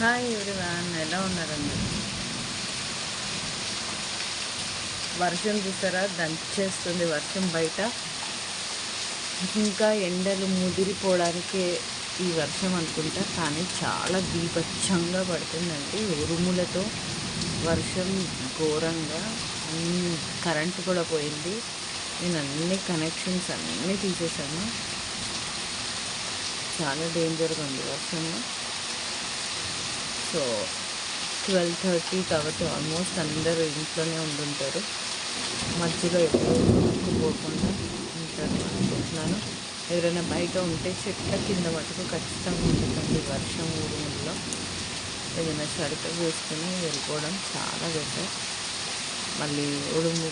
Hi everyone, ఎలా ఉన్నారండి? వర్షం చూసారా, దంచేస్తుంది వర్షం బయట. ఇంకా ఎండలు ముదిరిపోవడానికే ఈ వర్షం అనుకుంటా, కానీ చాలా బీభత్సంగా పడుతుందండి. ఉరుములతో వర్షం ఘోరంగా. కరెంటు కూడా పోయింది. నేను అన్ని కనెక్షన్స్ అన్నీ తీసేసాను. చాలా డేంజర్గా ఉంది వర్షము. సో 12:30 కాబట్టి ఆల్మోస్ట్ అందరూ ఇంట్లోనే ఉండుంటారు. మధ్యలో ఎప్పుడూ పోకుండా ఉంటారు అనుకుంటున్నాను. ఎవరైనా బయట ఉంటే చెట్ల కింద మటుకు ఖచ్చితంగా ఉండకండి. వర్షం ఊరుముల్లో ఏదైనా షెల్టర్ వేసుకుని వెళ్ళిపోవడం చాలా బెటర్. మళ్ళీ ఉరుము